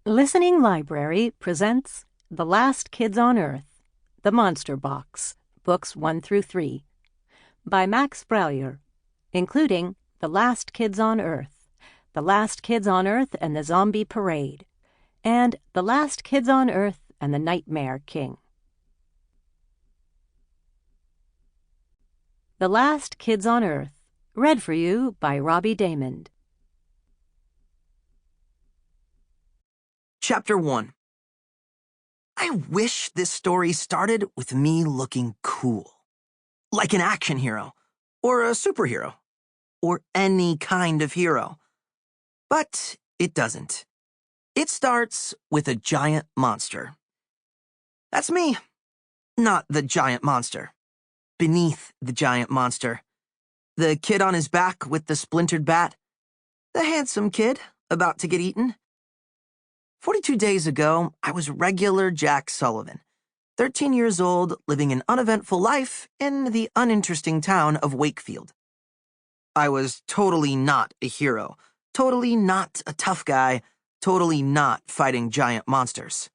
Listening Library presents The Last Kids on Earth, The Monster Box, Books 1 through 3, by Max Brallier, including The Last Kids on Earth, The Last Kids on Earth and the Zombie Parade, and The Last Kids on Earth and the Nightmare King. The Last Kids on Earth, read for you by Robbie Daymond. Chapter 1. I wish this story started with me looking cool. Like an action hero, or a superhero, or any kind of hero. But it doesn't. It starts with a giant monster. That's me. Not the giant monster. Beneath the giant monster. The kid on his back with the splintered bat. The handsome kid about to get eaten. 42 days ago, I was regular Jack Sullivan, 13 years old, living an uneventful life in the uninteresting town of Wakefield. I was totally not a hero, totally not a tough guy, totally not fighting giant monsters.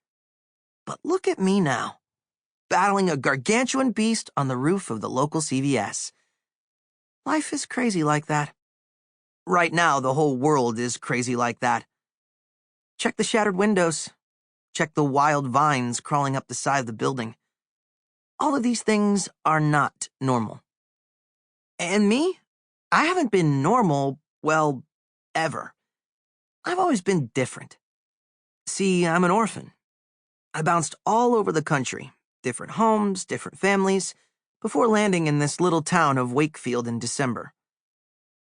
But look at me now, battling a gargantuan beast on the roof of the local CVS. Life is crazy like that. Right now, the whole world is crazy like that. Check the shattered windows. Check the wild vines crawling up the side of the building. All of these things are not normal. And me? I haven't been normal, well, ever. I've always been different. See, I'm an orphan. I bounced all over the country, different homes, different families, before landing in this little town of Wakefield in December.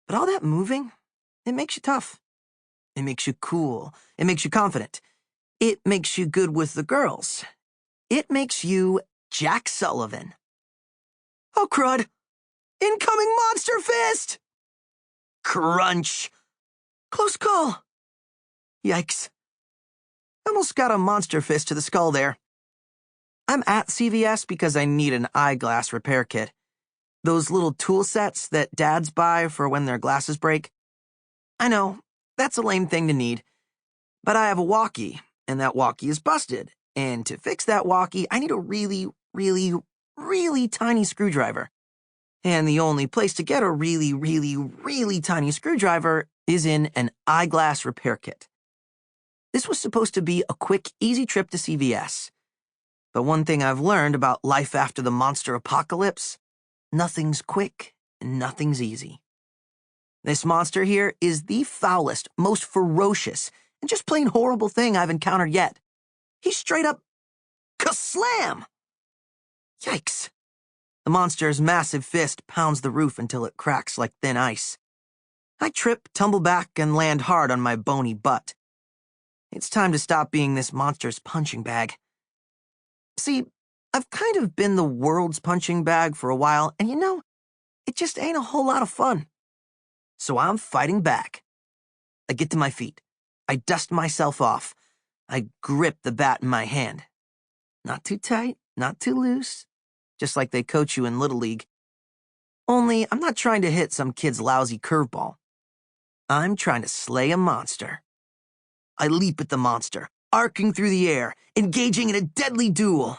But all that moving, it makes you tough. It makes you cool. It makes you confident. It makes you good with the girls. It makes you Jack Sullivan. Oh, crud. Incoming monster fist! Crunch. Close call. Yikes. Almost got a monster fist to the skull there. I'm at CVS because I need an eyeglass repair kit. Those little tool sets that dads buy for when their glasses break. I know. That's a lame thing to need. But I have a walkie, and that walkie is busted. And to fix that walkie, I need a really, really, really tiny screwdriver. And the only place to get a really, really, really tiny screwdriver is in an eyeglass repair kit. This was supposed to be a quick, easy trip to CVS. But one thing I've learned about life after the monster apocalypse, nothing's quick and nothing's easy. This monster here is the foulest, most ferocious, and just plain horrible thing I've encountered yet. He's straight up ka-slam! Yikes. The monster's massive fist pounds the roof until it cracks like thin ice. I trip, tumble back, and land hard on my bony butt. It's time to stop being this monster's punching bag. See, I've kind of been the world's punching bag for a while, and it just ain't a whole lot of fun. So I'm fighting back. I get to my feet. I dust myself off. I grip the bat in my hand. Not too tight, not too loose, just like they coach you in Little League. Only I'm not trying to hit some kid's lousy curveball. I'm trying to slay a monster. I leap at the monster, arcing through the air, engaging in a deadly duel.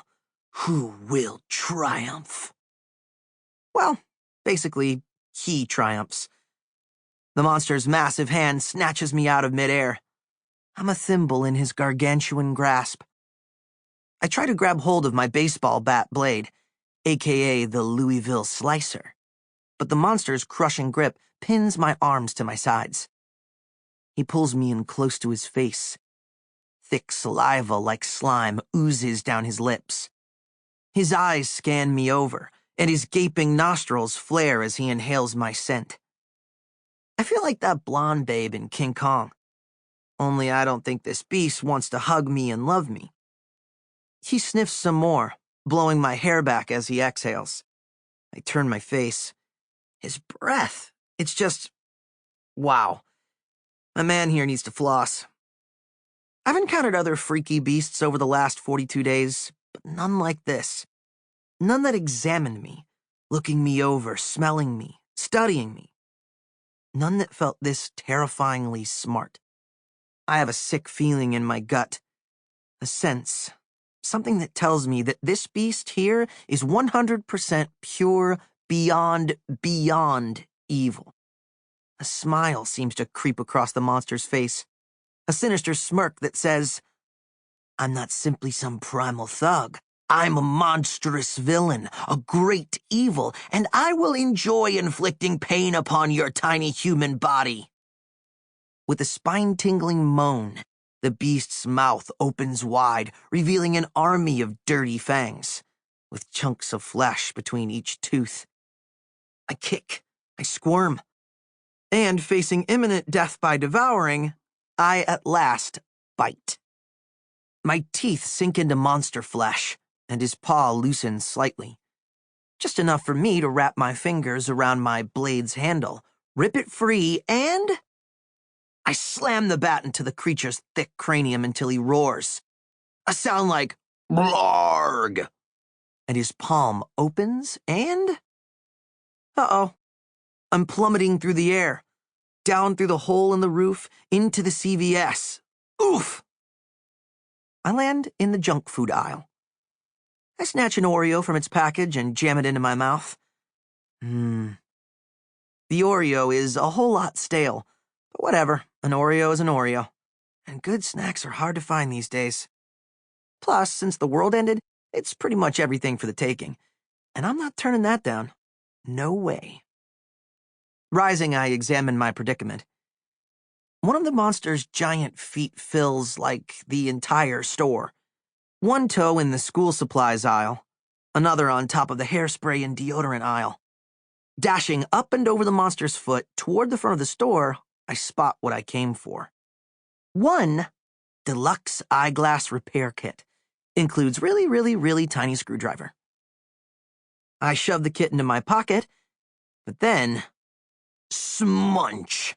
Who will triumph? Well, basically, he triumphs. The monster's massive hand snatches me out of midair. I'm a thimble in his gargantuan grasp. I try to grab hold of my baseball bat blade, aka the Louisville Slicer, but the monster's crushing grip pins my arms to my sides. He pulls me in close to his face. Thick saliva like slime oozes down his lips. His eyes scan me over, and his gaping nostrils flare as he inhales my scent. I feel like that blonde babe in King Kong. Only I don't think this beast wants to hug me and love me. He sniffs some more, blowing my hair back as he exhales. I turn my face. His breath. It's just... wow. My man here needs to floss. I've encountered other freaky beasts over the last 42 days, but none like this. None that examined me, looking me over, smelling me, studying me. None that felt this terrifyingly smart. I have a sick feeling in my gut. A sense. Something that tells me that this beast here is 100% pure, beyond evil. A smile seems to creep across the monster's face. A sinister smirk that says, I'm not simply some primal thug. I'm a monstrous villain, a great evil, and I will enjoy inflicting pain upon your tiny human body. With a spine-tingling moan, the beast's mouth opens wide, revealing an army of dirty fangs, with chunks of flesh between each tooth. I kick, I squirm, and facing imminent death by devouring, I at last bite. My teeth sink into monster flesh, and his paw loosens slightly. Just enough for me to wrap my fingers around my blade's handle, rip it free, and I slam the bat into the creature's thick cranium until he roars. A sound like blarg. And his palm opens and... Uh-oh. I'm plummeting through the air, down through the hole in the roof, into the CVS. Oof! I land in the junk food aisle. I snatch an Oreo from its package and jam it into my mouth. The Oreo is a whole lot stale, but whatever, an Oreo is an Oreo. And good snacks are hard to find these days. Plus, since the world ended, it's pretty much everything for the taking. And I'm not turning that down. No way. Rising, I examine my predicament. One of the monster's giant feet fills, like, the entire store. One toe in the school supplies aisle, another on top of the hairspray and deodorant aisle. Dashing up and over the monster's foot toward the front of the store, I spot what I came for. One deluxe eyeglass repair kit. Includes really tiny screwdriver. I shove the kit into my pocket, but then... Smunch!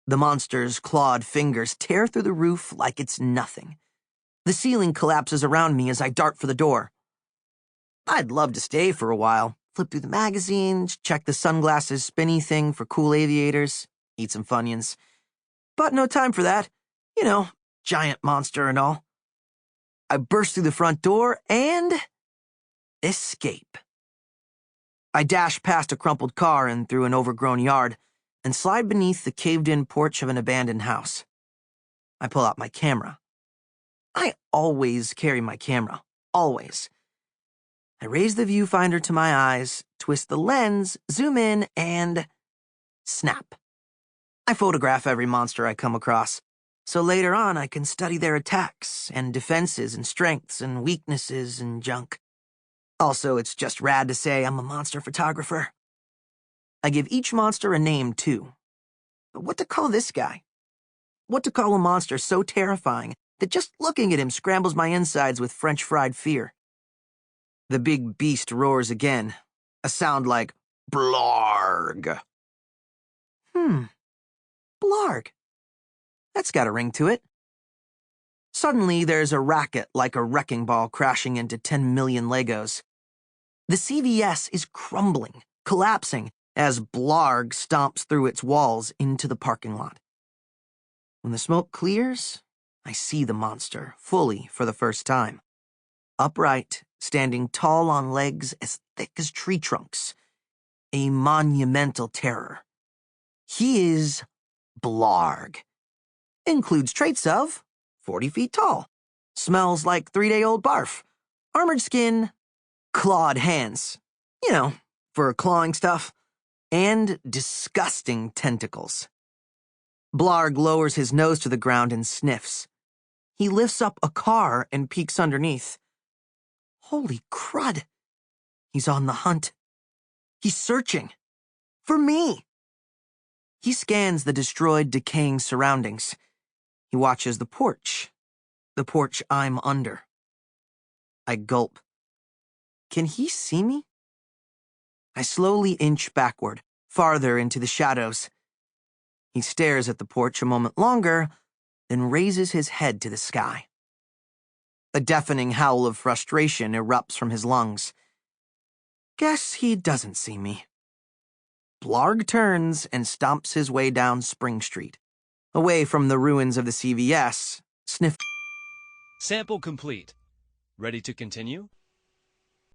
The monster's clawed fingers tear through the roof like it's nothing. The ceiling collapses around me as I dart for the door. I'd love to stay for a while, flip through the magazines, check the sunglasses spinny thing for cool aviators, eat some Funyuns. But no time for that. You know, giant monster and all. I burst through the front door and... escape. I dash past a crumpled car and through an overgrown yard, and slide beneath the caved-in porch of an abandoned house. I pull out my camera. I always carry my camera. Always. I raise the viewfinder to my eyes, twist the lens, zoom in, and... snap. I photograph every monster I come across, so later on I can study their attacks, and defenses, and strengths, and weaknesses, and junk. Also, it's just rad to say I'm a monster photographer. I give each monster a name, too. But what to call this guy? What to call a monster so terrifying that just looking at him scrambles my insides with French fried fear? The big beast roars again, a sound like blarg. Blarg. That's got a ring to it. Suddenly, there's a racket like a wrecking ball crashing into 10 million Legos. The CVS is crumbling, collapsing, as blarg stomps through its walls into the parking lot. When the smoke clears, I see the monster, fully for the first time. Upright, standing tall on legs as thick as tree trunks. A monumental terror. He is blarg. Includes traits of 40 feet tall, smells like 3-day-old barf, armored skin, clawed hands, you know, for clawing stuff, and disgusting tentacles. Blarg lowers his nose to the ground and sniffs. He lifts up a car and peeks underneath. Holy crud! He's on the hunt. He's searching. For me! He scans the destroyed, decaying surroundings. He watches the porch I'm under. I gulp. Can he see me? I slowly inch backward, farther into the shadows. He stares at the porch a moment longer, then raises his head to the sky. A deafening howl of frustration erupts from his lungs. Guess he doesn't see me. Blarg turns and stomps his way down Spring Street. away from the ruins of the CVS, sniffed. Sample complete. Ready to continue?